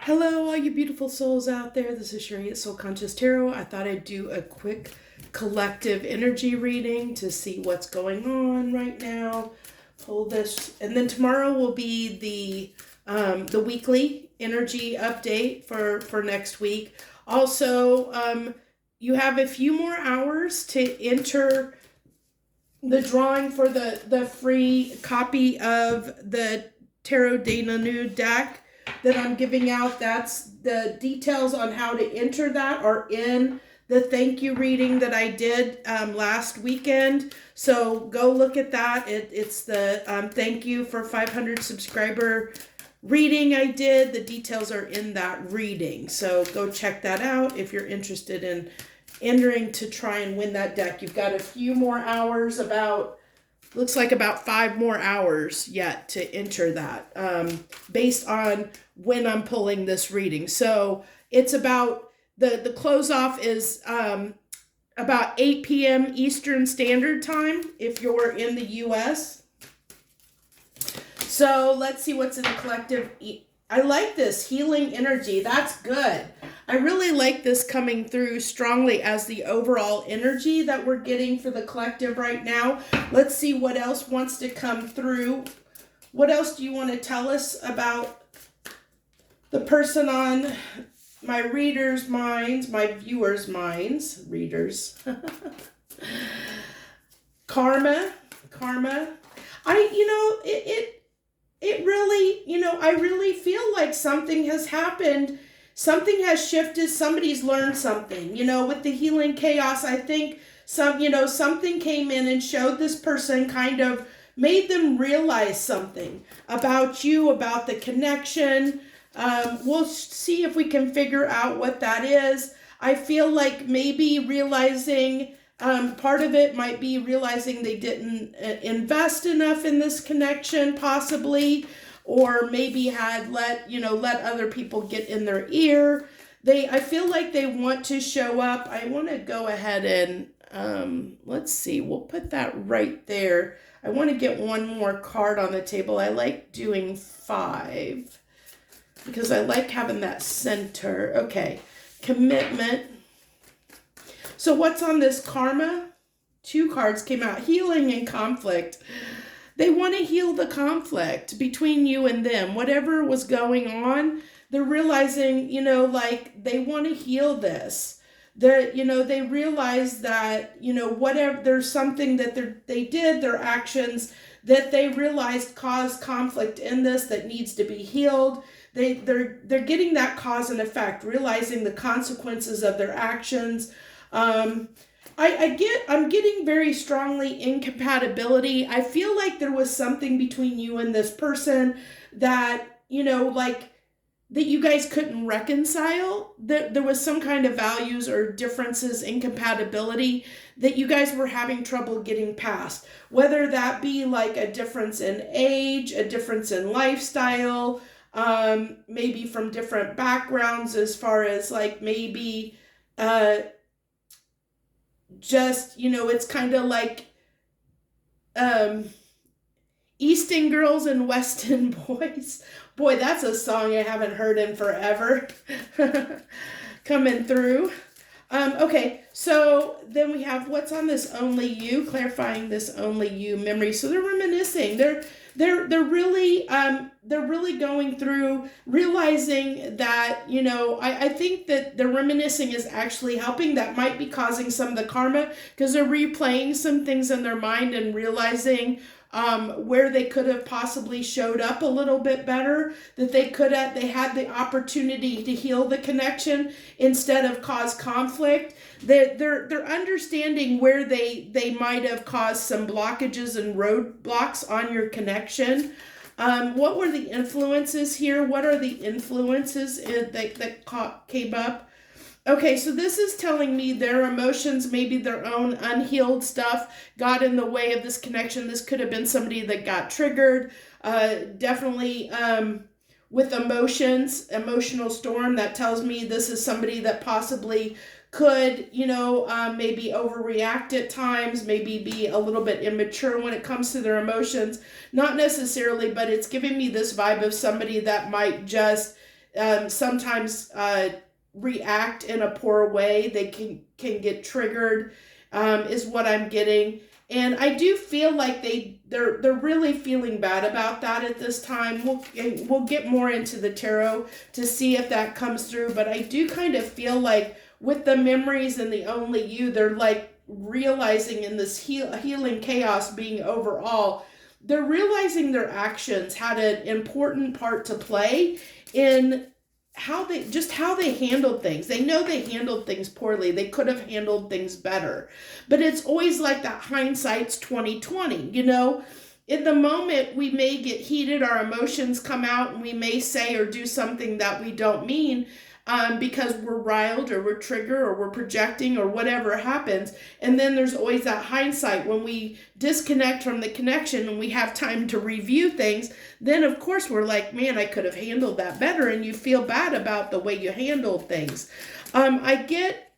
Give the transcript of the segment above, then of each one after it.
Hello, all you beautiful souls out there. This is Sherry at Soul Conscious Tarot. I thought I'd do a quick collective energy reading to see what's going on right now. Pull this, and then tomorrow will be the weekly energy update for next week. Also, you have a few more hours to enter the drawing for the free copy of the Tarot de Nanu deck that I'm giving out. That's the details on how to enter that are in the thank you reading that I did last weekend. So go look at that. It's the thank you for 500 subscriber reading I did. The details are in that reading. So go check that out if you're interested in entering to try and win that deck. You've got a few more hours, looks like about 5 more hours yet to enter that, based on when I'm pulling this reading. So it's about, the close off is about 8 p.m. Eastern Standard Time if you're in the US. So let's see what's in the collective. I like this healing energy. That's good. I really like this coming through strongly as the overall energy that we're getting for the collective right now. Let's see what else wants to come through. What else do you want to tell us about the person on my readers' minds, my viewers' minds, readers? Karma. It really, I really feel like something has happened. Something has shifted. Somebody's learned something, with the healing chaos. I think something came in and showed this person, kind of made them realize something about you, about the connection. We'll see if we can figure out what that is. I feel like maybe realizing, part of it might be realizing they didn't invest enough in this connection, possibly, or maybe had let other people get in their ear. I feel like they want to show up. I want to go ahead and, let's see, we'll put that right there. I want to get one more card on the table. I like doing 5 because I like having that center. Okay, commitment. So what's on this karma? 2 cards came out, healing and conflict. They want to heal the conflict between you and them. Whatever was going on, they're realizing, they want to heal this. They realize that, whatever, there's something that they did, their actions that they realized caused conflict in this that needs to be healed. They're getting that cause and effect, realizing the consequences of their actions. I'm getting very strongly incompatibility. I feel like there was something between you and this person that, that you guys couldn't reconcile. There was some kind of values or differences, incompatibility that you guys were having trouble getting past. Whether that be like a difference in age, a difference in lifestyle, maybe from different backgrounds, as far as like maybe, it's kind of like Easton girls and Weston boys. Boy, that's a song I haven't heard in forever. Coming through. Okay, so then we have what's on this only you, clarifying this only you memory. So they're reminiscing. They're really going through, realizing that, I think that the reminiscing is actually helping. That might be causing some of the karma, because they're replaying some things in their mind and realizing where they could have possibly showed up a little bit better, that they had the opportunity to heal the connection instead of cause conflict. They're understanding where they might have caused some blockages and roadblocks on your connection. What were the influences here? What are the influences that came up? Okay, so this is telling me their emotions, maybe their own unhealed stuff, got in the way of this connection. This could have been somebody that got triggered. Definitely with emotions, emotional storm. That tells me this is somebody that possibly could, maybe overreact at times, maybe be a little bit immature when it comes to their emotions. Not necessarily, but it's giving me this vibe of somebody that might just sometimes react in a poor way. They can get triggered, is what I'm getting. And I do feel like they're really feeling bad about that at this time. We'll get more into the tarot to see if that comes through, but I do kind of feel like with the memories and the only you, they're like realizing in this healing chaos being overall, they're realizing their actions had an important part to play in how they handled things. They know they handled things poorly. They could have handled things better. But it's always like that hindsight's 2020, you know? In the moment, we may get heated, our emotions come out, and we may say or do something that we don't mean, because we're riled or we're triggered or we're projecting or whatever happens. And then there's always that hindsight when we disconnect from the connection and we have time to review things. Then of course we're like, man, I could have handled that better. And you feel bad about the way you handled things. I get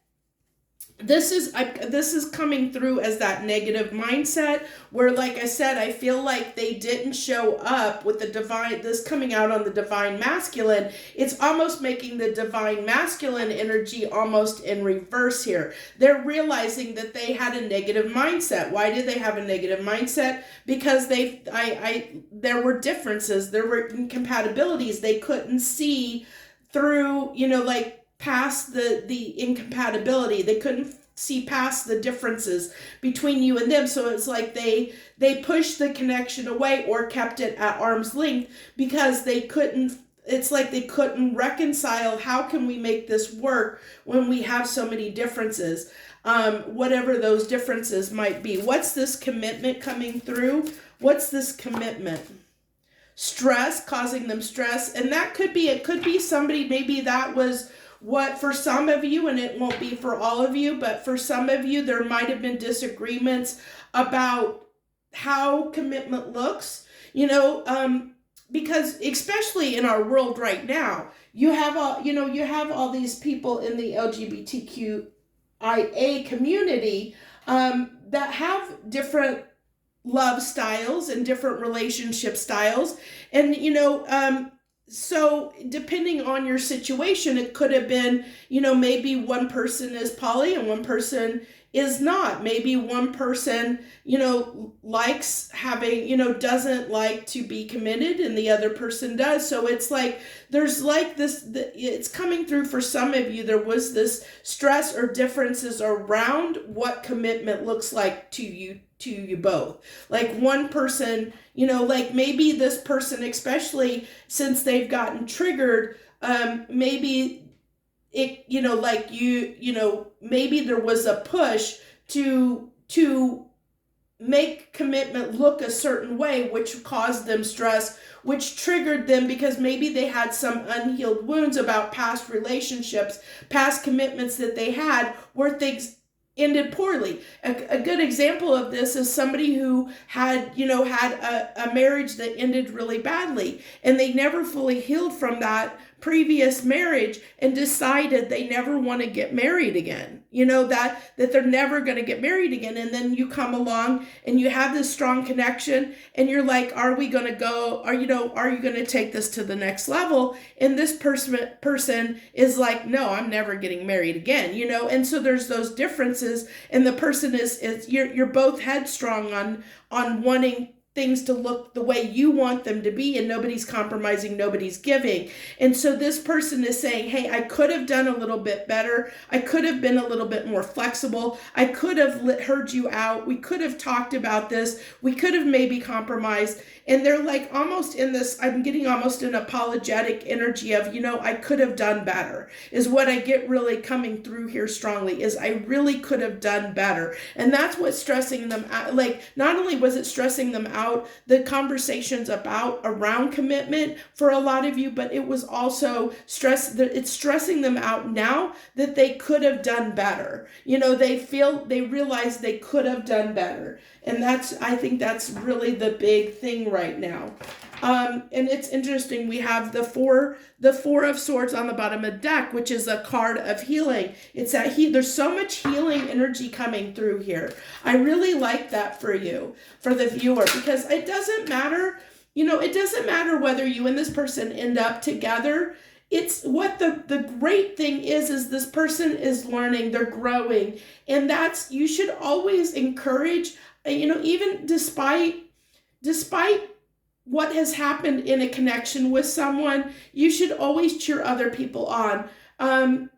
this is coming through as that negative mindset where, like I said, I feel like they didn't show up with the divine, this coming out on the divine masculine. It's almost making the divine masculine energy almost in reverse here. They're realizing that they had a negative mindset. Why did they have a negative mindset? Because there were differences, there were incompatibilities. They couldn't see through, like past the incompatibility. They couldn't see past the differences between you and them. So it's like they pushed the connection away or kept it at arm's length because it's like they couldn't reconcile, how can we make this work when we have so many differences? Whatever those differences might be. What's this commitment coming through? What's this commitment? Stress, causing them stress. And it could be somebody, maybe that was what for some of you, and it won't be for all of you, but for some of you, there might have been disagreements about how commitment looks, because especially in our world right now, you have all these people in the LGBTQIA community that have different love styles and different relationship styles. And, so depending on your situation, it could have been, maybe one person is poly and one person is not. Maybe one person, likes having, doesn't like to be committed and the other person does. So it's like, there's like this, it's coming through for some of you. There was this stress or differences around what commitment looks like to you both. Like one person, like maybe this person, especially since they've gotten triggered, maybe it, maybe there was a push to make commitment look a certain way, which caused them stress, which triggered them because maybe they had some unhealed wounds about past relationships, past commitments that they had where things ended poorly. A good example of this is somebody who had a marriage that ended really badly, and they never fully healed from that previous marriage and decided they never want to get married again. That they're never going to get married again. And then you come along and you have this strong connection and you're like, are we going to go, are you going to take this to the next level? And this person is like, no, I'm never getting married again, And so there's those differences, and the person is you're both headstrong on wanting things to look the way you want them to be, and nobody's compromising, nobody's giving. And so this person is saying, hey, I could have done a little bit better. I could have been a little bit more flexible. I could have heard you out. We could have talked about this. We could have maybe compromised. And they're like almost in this, I'm getting almost an apologetic energy of, I could have done better, is what I get really coming through here strongly, is I really could have done better. And that's what's stressing them out. Like, not only was it stressing them out, the conversations around commitment for a lot of you, but it was also it's stressing them out now that they could have done better. They realize they could have done better. And I think that's really the big thing right now. And it's interesting. We have the four of swords on the bottom of the deck, which is a card of healing. It's that there's so much healing energy coming through here. I really like that for you, for the viewer, because it doesn't matter, it doesn't matter whether you and this person end up together. it's what the great thing is this person is learning, they're growing. And that's, you should always encourage, even despite what has happened in a connection with someone, you should always cheer other people on. And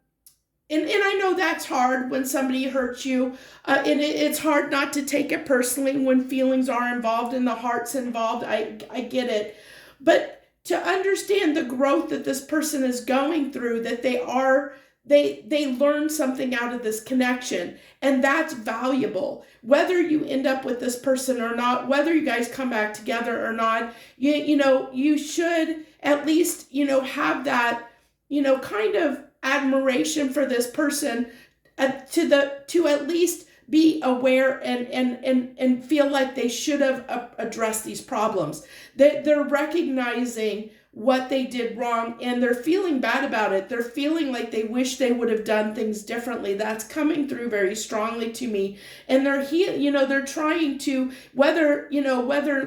I know that's hard when somebody hurts you, and it's hard not to take it personally when feelings are involved and the heart's involved. I get it. But to understand the growth that this person is going through, that they learn something out of this connection, and that's valuable. Whether you end up with this person or not, whether you guys come back together or not, you should at least, have that, kind of admiration for this person, to at least be aware and feel like they should have addressed these problems. They're recognizing what they did wrong, and they're feeling bad about it. They're feeling like they wish they would have done things differently. That's coming through very strongly to me. And they're trying to, whether,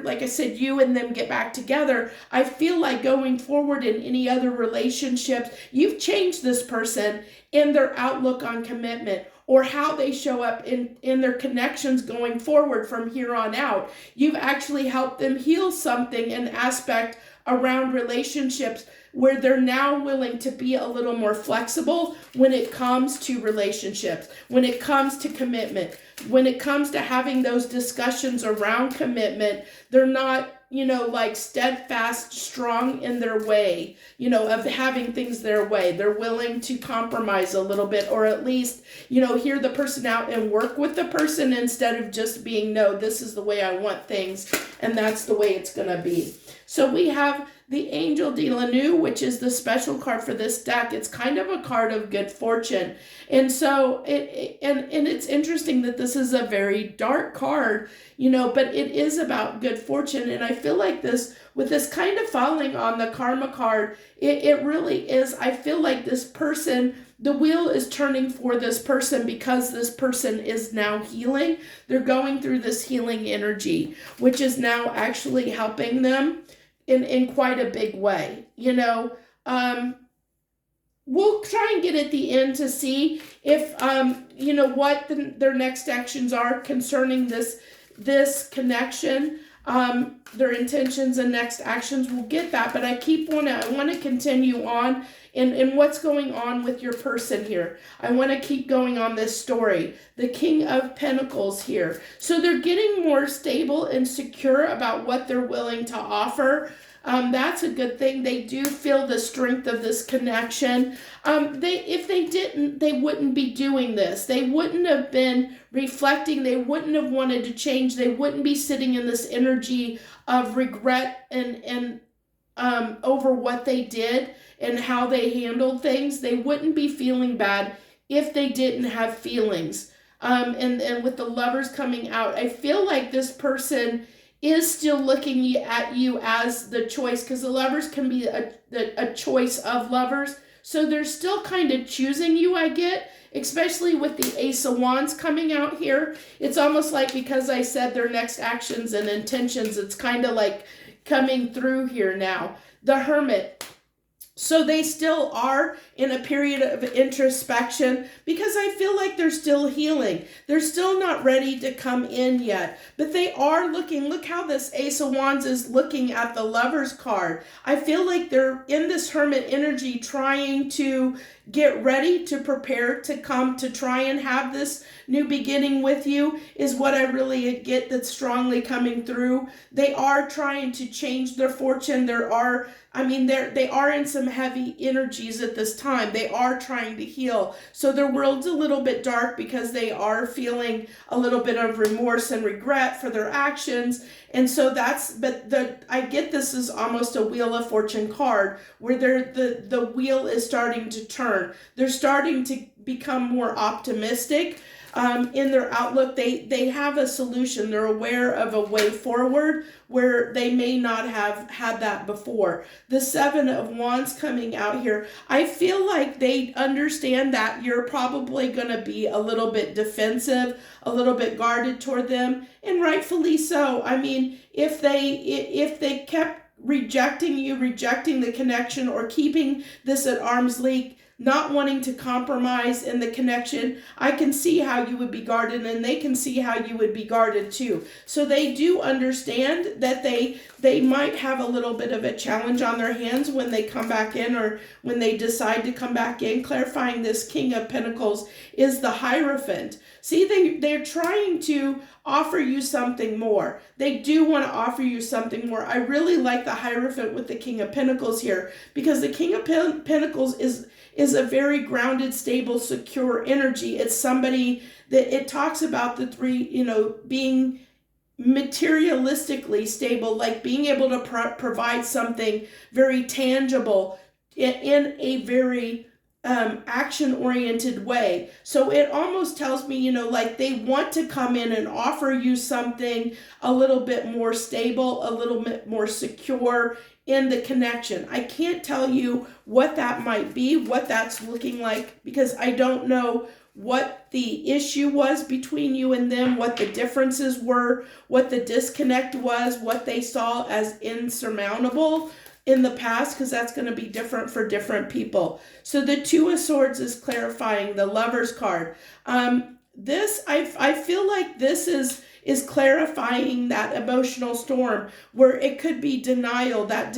like I said, you and them get back together, I feel like going forward in any other relationships, you've changed this person in their outlook on commitment, or how they show up in their connections going forward from here on out. You've actually helped them heal something, an aspect around relationships, where they're now willing to be a little more flexible when it comes to relationships, when it comes to commitment, when it comes to having those discussions around commitment. They're not, like steadfast, strong in their way, of having things their way. They're willing to compromise a little bit, or at least, hear the person out and work with the person, instead of just being, no, this is the way I want things, and that's the way it's going to be. So we have the Angel de la New, which is the special card for this deck. It's kind of a card of good fortune. And so it's interesting that this is a very dark card, but it is about good fortune. And I feel like with this kind of falling on the karma card, it really is, I feel like this person, the wheel is turning for this person, because this person is now healing. They're going through this healing energy, which is now actually helping them in quite a big way. We'll try and get at the end to see if, what their next actions are concerning this connection, their intentions and next actions. We'll get that, but I want to continue on in what's going on with your person here. I want to keep going on this story. The King of Pentacles here. So they're getting more stable and secure about what they're willing to offer. That's a good thing. They do feel the strength of this connection. If they didn't, they wouldn't be doing this. They wouldn't have been reflecting. They wouldn't have wanted to change. They wouldn't be sitting in this energy of regret and over what they did and how they handled things. They wouldn't be feeling bad if they didn't have feelings. And with the Lovers coming out, I feel like this person is still looking at you as the choice, because the Lovers can be a choice of lovers. So they're still kind of choosing you, I get, especially with the Ace of Wands coming out here. It's almost like, because I said their next actions and intentions, it's kind of like coming through here now. The Hermit. So they still are in a period of introspection, because I feel like they're still healing. They're still not ready to come in yet, but they are looking. Look how this Ace of Wands is looking at the Lovers card. I feel like they're in this Hermit energy, trying to get ready to prepare to come to try and have this new beginning with you, is what I really get that's strongly coming through. They are trying to change their fortune. They are in some heavy energies at this time. They are trying to heal. So their world's a little bit dark, because they are feeling a little bit of remorse and regret for their actions. And so I get this is almost a Wheel of Fortune card, where the wheel is starting to turn. They're starting to become more optimistic in their outlook. They have a solution. They're aware of a way forward where they may not have had that before. The Seven of Wands coming out here, I feel like they understand that you're probably going to be a little bit defensive, a little bit guarded toward them, and rightfully so. I mean, if they kept rejecting you, rejecting the connection, or keeping this at arm's length, not wanting to compromise in the connection, I can see how you would be guarded, and they can see how you would be guarded too. So they do understand that they might have a little bit of a challenge on their hands when they come back in, or when they decide to come back in. Clarifying this King of Pentacles is the Hierophant. See, they're trying to offer you something more. They do want to offer you something more. I really like the Hierophant with the King of Pentacles here, because the King of Pentacles is a very grounded, stable, secure energy. It's somebody that, it talks about the three, being materialistically stable, like being able to provide something very tangible in a very action-oriented way. So it almost tells me, like they want to come in and offer you something a little bit more stable, a little bit more secure in the connection. I can't tell you what that might be, what that's looking like, because I don't know what the issue was between you and them, what the differences were, what the disconnect was, what they saw as insurmountable in the past, because that's going to be different for different people. So the Two of Swords is clarifying the Lover's card. This, I feel like this is clarifying that emotional storm where it could be denial, that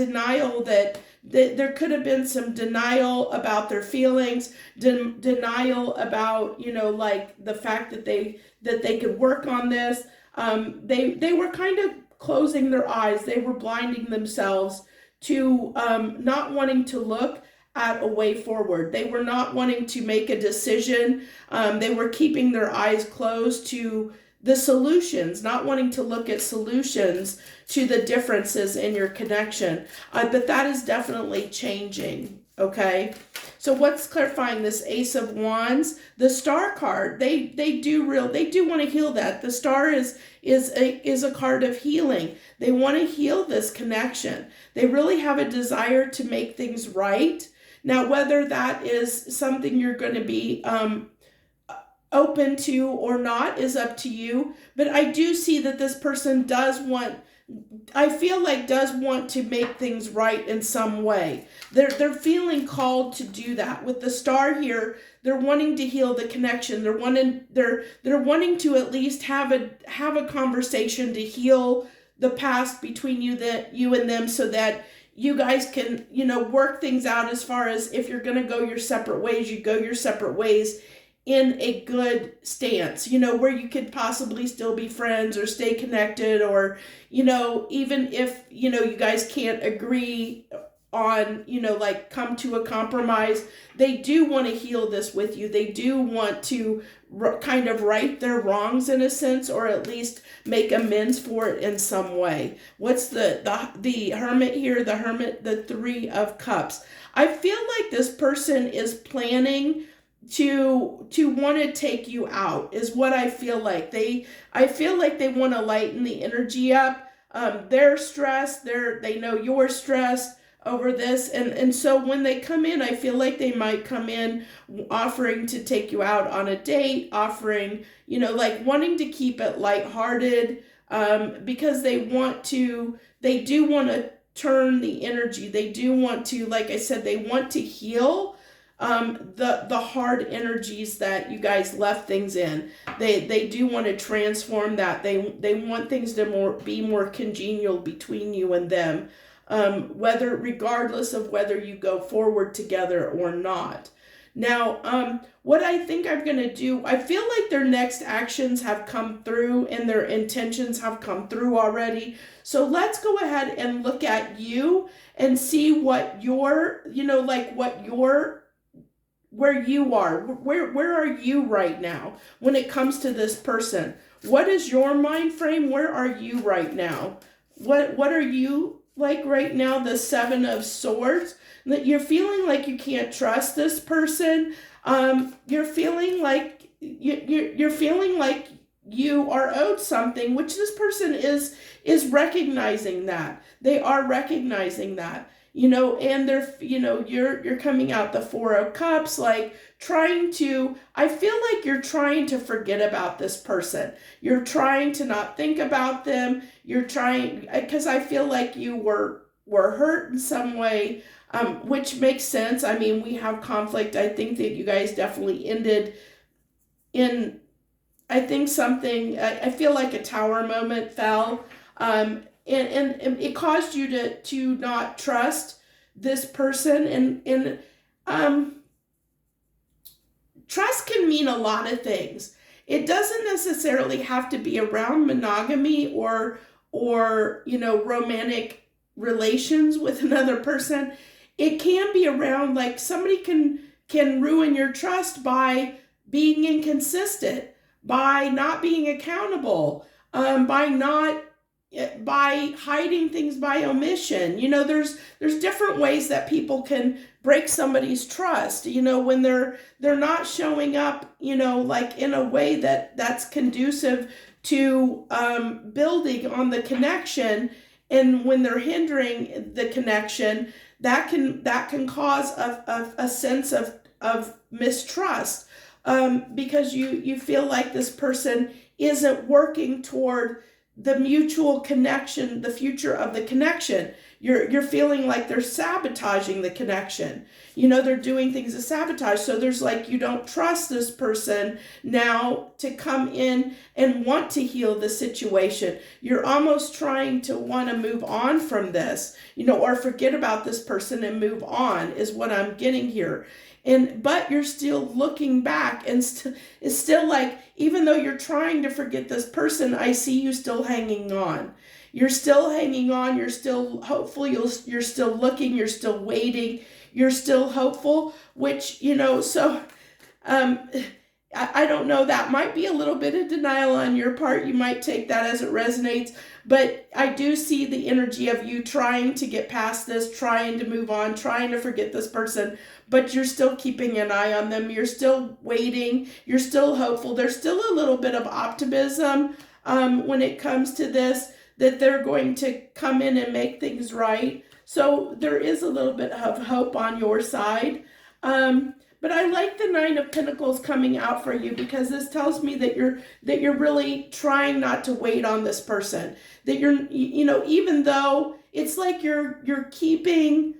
there could have been some denial about their feelings, denial about, like the fact that they could work on this. They were kind of closing their eyes. They were blinding themselves to not wanting to look at a way forward. They were not wanting to make a decision. They were keeping their eyes closed to the solutions, not wanting to look at solutions to the differences in your connection. But that is definitely changing, okay? So what's clarifying this Ace of Wands? The Star card, they do want to heal that. The Star is a card of healing. They want to heal this connection. They really have a desire to make things right. Now, whether that is something you're going to be open to or not is up to you. But I do see that this person does want to make things right in some way. They're feeling called to do that. With the Star here, they're wanting to heal the connection. They're wanting to at least have a conversation to heal the past between you and them, so that you guys can, work things out. As far as if you're going to go your separate ways, you go your separate ways in a good stance, where you could possibly still be friends or stay connected, or, even if, you guys can't agree on, like come to a compromise. They do want to heal this with you. They do want to kind of right their wrongs in a sense, or at least make amends for it in some way. What's the Hermit here? The Hermit, the Three of Cups. I feel like this person is planning to want to take you out, is what I feel like. I feel like they want to lighten the energy up. They're stressed. They know you're stressed over this, and so when they come in, I feel like they might come in offering to take you out on a date, offering, like wanting to keep it lighthearted, because they do want to turn the energy. They do want to, like I said, they want to heal the hard energies that you guys left things in. They do want to transform that. They want things to be more congenial between you and them, regardless of whether you go forward together or not. Now, what I think I'm going to do, I feel like their next actions have come through and their intentions have come through already. So let's go ahead and look at you and see what where you are. Where are you right now when it comes to this person? What is your mind frame? Where are you right now? What are you like right now? The Seven of Swords. That you're feeling like you can't trust this person. You're feeling like you're feeling like you are owed something, which this person is recognizing that. They are recognizing that. And they're, you're coming out the Four of Cups, like I feel like you're trying to forget about this person. You're trying to not think about them. You're trying, because I feel like you were were hurt in some way, which makes sense. I mean, we have conflict. I think that you guys definitely ended in, I think something, I feel like a tower moment fell, and it caused you to not trust this person, and um, trust can mean a lot of things. It doesn't necessarily have to be around monogamy or romantic relations with another person. It can be around, like, somebody can ruin your trust by being inconsistent, by not being accountable, by hiding things by omission. There's different ways that people can break somebody's trust, when they're not showing up, like, in a way that's conducive to building on the connection, and when they're hindering the connection, that can cause a sense of mistrust, because you feel like this person isn't working toward the mutual connection, the future of the connection. You're feeling like they're sabotaging the connection. They're doing things to sabotage. So there's, like, you don't trust this person now to come in and want to heal the situation. You're almost trying to want to move on from this, or forget about this person and move on, is what I'm getting here. But you're still looking back, and it's still like, even though you're trying to forget this person, I see you still hanging on. You're still hanging on. You're still hopeful. You're still looking. You're still waiting. You're still hopeful, which, so I don't know. That might be a little bit of denial on your part. You might take that as it resonates. But I do see the energy of you trying to get past this, trying to move on, trying to forget this person, but you're still keeping an eye on them. You're still waiting. You're still hopeful. There's still a little bit of optimism when it comes to this, that they're going to come in and make things right. So there is a little bit of hope on your side. But I like the Nine of Pentacles coming out for you, because this tells me that you're really trying not to wait on this person. That you're, even though it's like you're keeping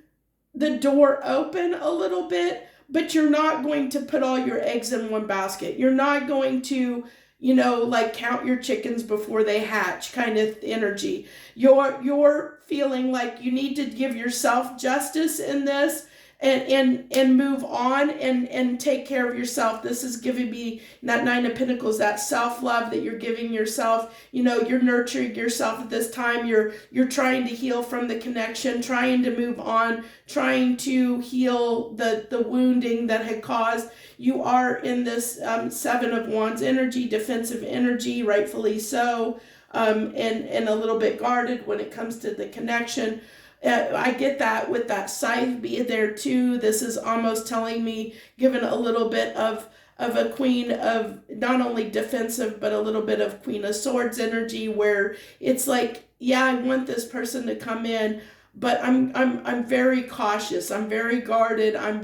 the door open a little bit, but you're not going to put all your eggs in one basket. You're not going to, like, count your chickens before they hatch kind of energy. You're feeling like you need to give yourself justice in this, and move on and take care of yourself. This is giving me that Nine of Pentacles, that self-love that you're giving yourself. You're nurturing yourself at this time. You're trying to heal from the connection, trying to move on, trying to heal the wounding that had caused. You are in this Seven of Wands energy, defensive energy, rightfully so, and a little bit guarded when it comes to the connection. I get that with that scythe be there too. This is almost telling me, given a little bit of a Queen of not only defensive, but a little bit of Queen of Swords energy, where it's like, yeah, I want this person to come in, but I'm very cautious. I'm very guarded. I'm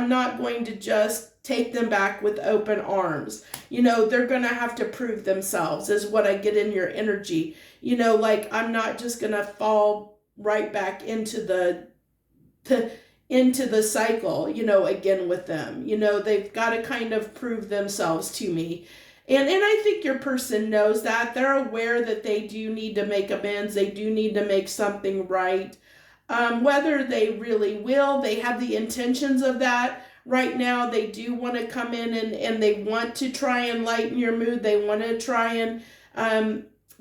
not going to just take them back with open arms. They're going to have to prove themselves, is what I get in your energy. Like, I'm not just going to fall right back into the cycle, again with them. They've got to kind of prove themselves to me. And I think your person knows that. They're aware that they do need to make amends. They do need to make something right. Whether they really will, they have the intentions of that. Right now, they do want to come in and they want to try and lighten your mood. They want to try and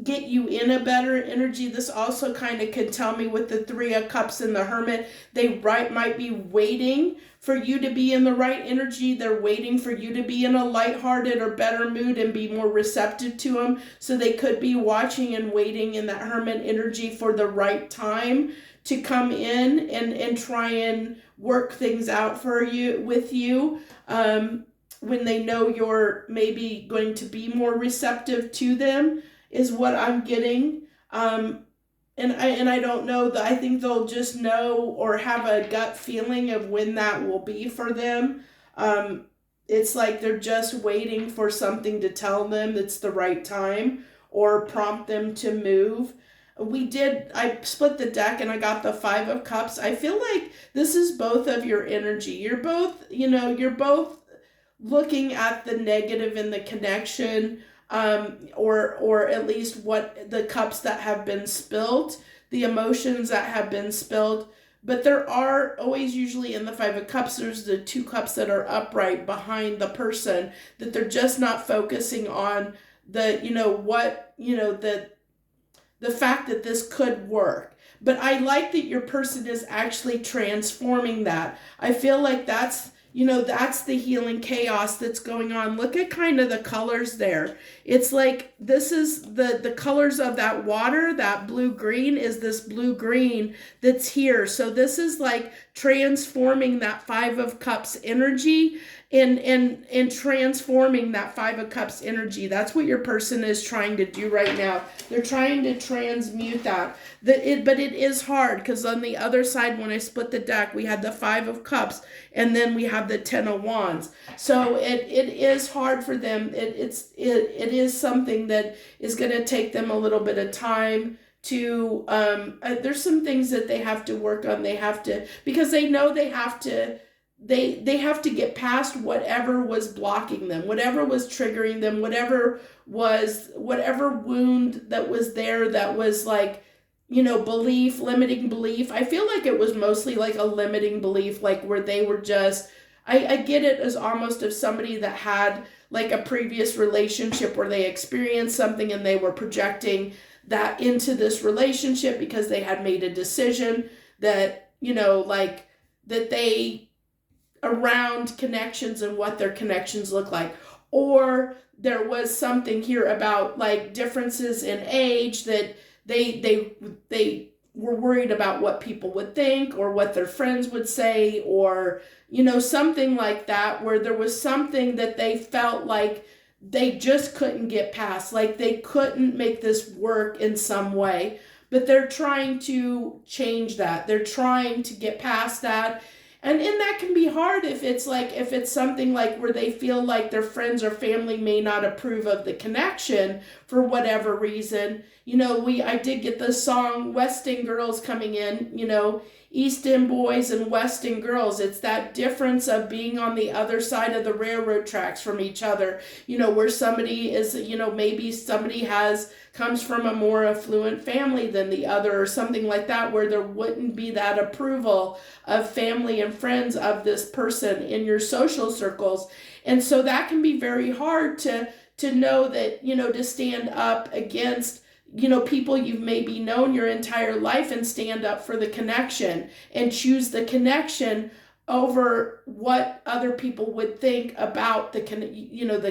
get you in a better energy. This also kind of could tell me with the Three of Cups and the Hermit, they might be waiting for you to be in the right energy. They're waiting for you to be in a lighthearted or better mood and be more receptive to them. So they could be watching and waiting in that Hermit energy for the right time to come in and try and work things out with you, when they know you're maybe going to be more receptive to them, is what I'm getting. And I don't know, I think they'll just know or have a gut feeling of when that will be for them. It's like they're just waiting for something to tell them it's the right time or prompt them to move. I split the deck and I got the Five of Cups. I feel like this is both of your energy. You're both looking at the negative in the connection, or at least what the cups that have been spilled, the emotions that have been spilled. But there are always, usually in the Five of Cups, there's the two cups that are upright behind the person, that they're just not focusing on the fact that this could work. But I like that your person is actually transforming that. I feel like that's the healing chaos that's going on. Look at kind of the colors there. It's like this is the colors of that water, that blue-green is this blue-green that's here. So this is like transforming that Five of Cups energy and transforming that Five of Cups energy. That's what your person is trying to do right now. They're trying to transmute that. But it is hard, because on the other side, when I split the deck, we had the Five of Cups and then we have the Ten of Wands. So it is hard for them. It is something that is going to take them a little bit of time to there's some things that they have to work on. They have to, because they know they have to get past whatever was blocking them, whatever was triggering them, whatever wound that was there, that was like, limiting belief. I feel like it was mostly like a limiting belief, like where they were just, I get it as almost of somebody that had like a previous relationship where they experienced something and they were projecting that into this relationship because they had made a decision that, that they, around connections and what their connections look like. Or there was something here about like differences in age, that they were worried about what people would think or what their friends would say, or something like that, where there was something that they felt like they just couldn't get past, like they couldn't make this work in some way. But they're trying to change that. They're trying to get past that. And that can be hard if it's something like where they feel like their friends or family may not approve of the connection for whatever reason. I did get the song West End Girls coming in, East End boys and West End girls. It's that difference of being on the other side of the railroad tracks from each other, where somebody is, maybe somebody comes from a more affluent family than the other, or something like that, where there wouldn't be that approval of family and friends of this person in your social circles. And so that can be very hard to know that, to stand up against people you've maybe known your entire life, and stand up for the connection and choose the connection over what other people would think about the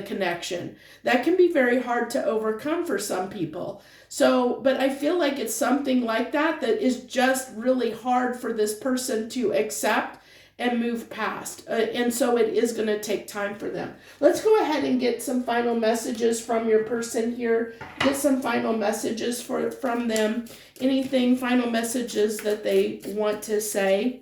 connection. That can be very hard to overcome for some people. So, but I feel like it's something like that is just really hard for this person to accept and move past. And so it is going to take time for them. Let's go ahead and get some final messages from your person here. Get some final messages from them. Anything, final messages that they want to say.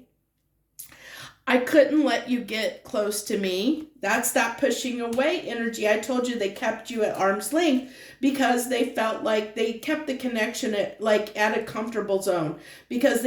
I couldn't let you get close to me. That's that pushing away energy. I told you they kept you at arm's length because they felt like they kept the connection at a comfortable zone, because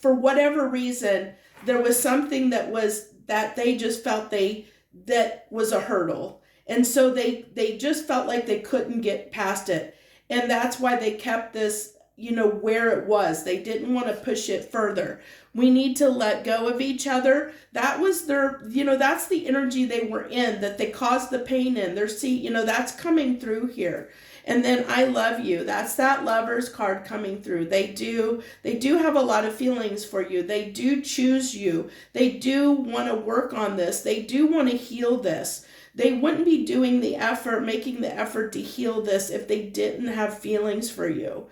for whatever reason, there was something that they just felt that was a hurdle. And so they just felt like they couldn't get past it. And that's why they kept this, where it was. They didn't want to push it further. We need to let go of each other. That was their, that's the energy they were in, that they caused the pain in. That's coming through here. And then I love you. That's that Lover's card coming through. They do have a lot of feelings for you. They do choose you. They do want to work on this. They do want to heal this. They wouldn't be doing the effort, making the effort to heal this if they didn't have feelings for you.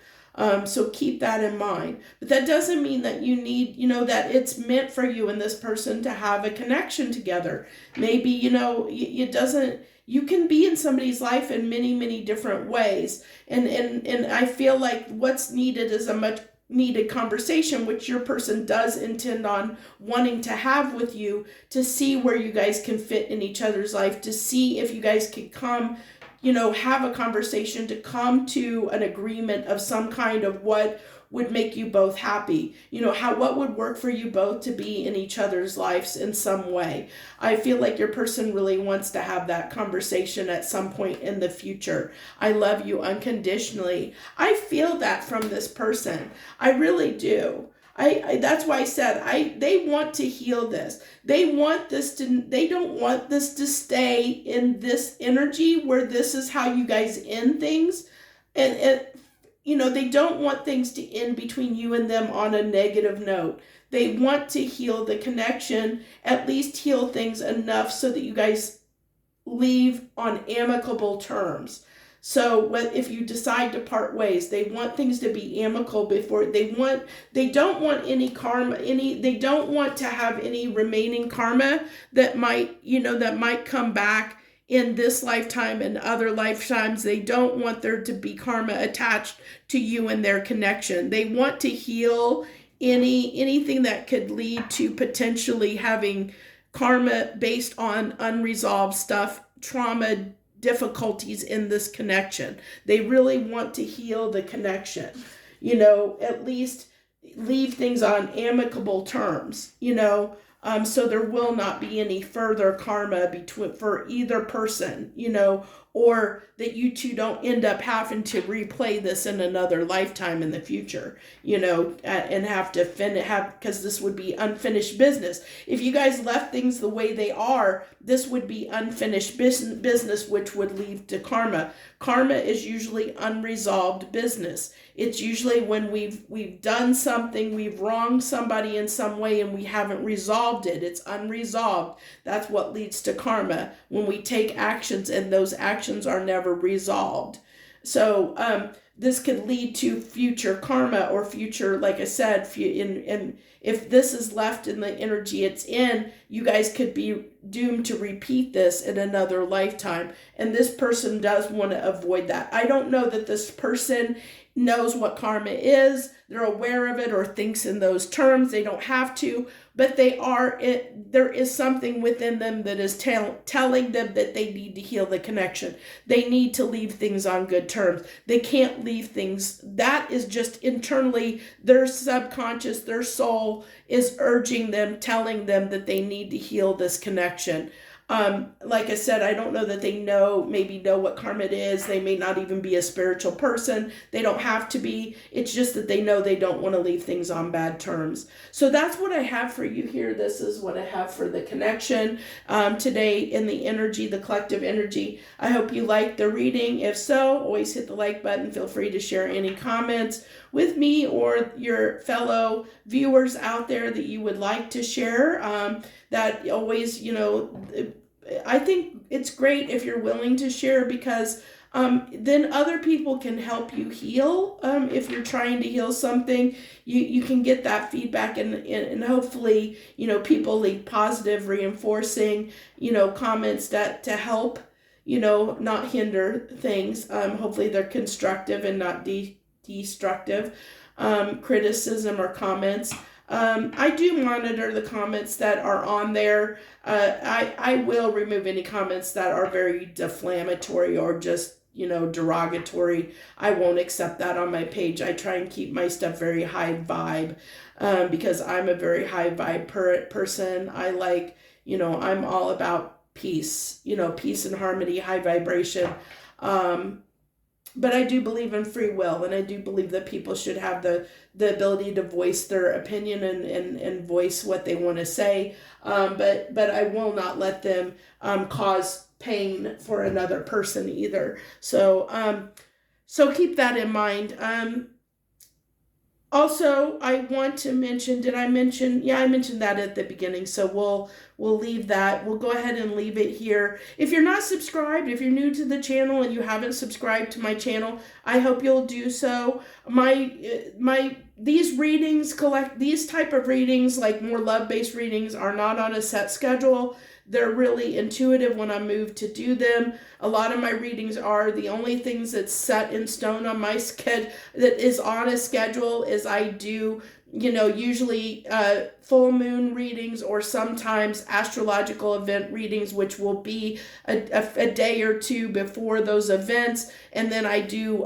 So keep that in mind. But that doesn't mean that you need, that it's meant for you and this person to have a connection together. Maybe, it doesn't. You can be in somebody's life in many, many different ways. And I feel like what's needed is a much needed conversation, which your person does intend on wanting to have with you, to see where you guys can fit in each other's life, to see if you guys can come have a conversation to come to an agreement of some kind of what would make you both happy. What would work for you both to be in each other's lives in some way. I feel like your person really wants to have that conversation at some point in the future. I love you unconditionally. I feel that from this person. I really do. That's why I said they want to heal this. They don't want this to stay in this energy where this is how you guys end things. And they don't want things to end between you and them on a negative note. They want to heal the connection, at least heal things enough so that you guys leave on amicable terms. So if you decide to part ways, they want things to be amicable before they don't want any karma, they don't want to have any remaining karma that might come back in this lifetime and other lifetimes. They don't want there to be karma attached to you and their connection. They want to heal anything that could lead to potentially having karma based on unresolved stuff, trauma, difficulties in this connection. They really want to heal the connection, at least leave things on amicable terms, so there will not be any further karma for either person, or that you two don't end up having to replay this in another lifetime in the future, and have to because this would be unfinished business. If you guys left things the way they are, this would be unfinished business, which would lead to karma. Karma is usually unresolved business. It's usually when we've done something, we've wronged somebody in some way and we haven't resolved it. It's unresolved. That's what leads to karma, when we take actions and those actions are never resolved. So this could lead to future karma or future, like I said, and if this is left in the energy it's in, you guys could be doomed to repeat this in another lifetime. And this person does want to avoid that. I don't know that this person knows what karma is, they're aware of it, or thinks in those terms. They don't have to, but there is something within them that is telling them that they need to heal the connection. They need to leave things on good terms. They can't leave things. That is just internally, their subconscious, their soul is urging them, telling them that they need to heal this connection. Like I said, I don't know that they know what karma it is. They may not even be a spiritual person. They don't have to be. It's just that they know they don't want to leave things on bad terms. So that's what I have for you here. This is what I have for the connection today in the energy, the collective energy. I hope you liked the reading. If so, always hit the like button. Feel free to share any comments with me or your fellow viewers out there that you would like to share. That always, I think it's great if you're willing to share, because then other people can help you heal. If you're trying to heal something, you can get that feedback and hopefully, people leave positive, reinforcing, comments to help, not hinder things. Hopefully they're constructive and not destructive criticism or comments. I do monitor the comments that are on there. I will remove any comments that are very deflammatory or just, derogatory. I won't accept that on my page. I try and keep my stuff very high vibe, because I'm a very high vibe person. I like, I'm all about peace, peace and harmony, high vibration. But I do believe in free will, and I do believe that people should have the ability to voice their opinion and voice what they want to say. But I will not let them cause pain for another person either. So keep that in mind. Also, I want to mention, did I mention? Yeah, I mentioned that at the beginning. So we'll leave that. We'll go ahead and leave it here. If you're not subscribed, if you're new to the channel and you haven't subscribed to my channel, I hope you'll do so. These type of readings, like more love-based readings, are not on a set schedule. They're really intuitive when I move to do them. A lot of my readings are the only things that's set in stone on my schedule, that is on a schedule, is I do usually full moon readings, or sometimes astrological event readings, which will be a day or two before those events. And then I do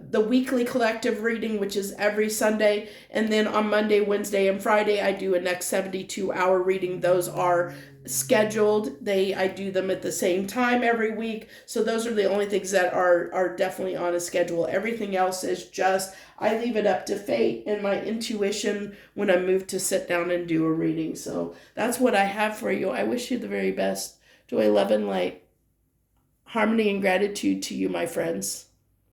the weekly collective reading, which is every Sunday. And then on Monday, Wednesday, and Friday, I do a next 72-hour reading. Those are scheduled. I do them at the same time every week. So those are the only things that are definitely on a schedule. Everything else is just, I leave it up to fate and my intuition when I move to sit down and do a reading. So that's what I have for you. I wish you the very best. Joy, love, and light. Harmony and gratitude to you, my friends.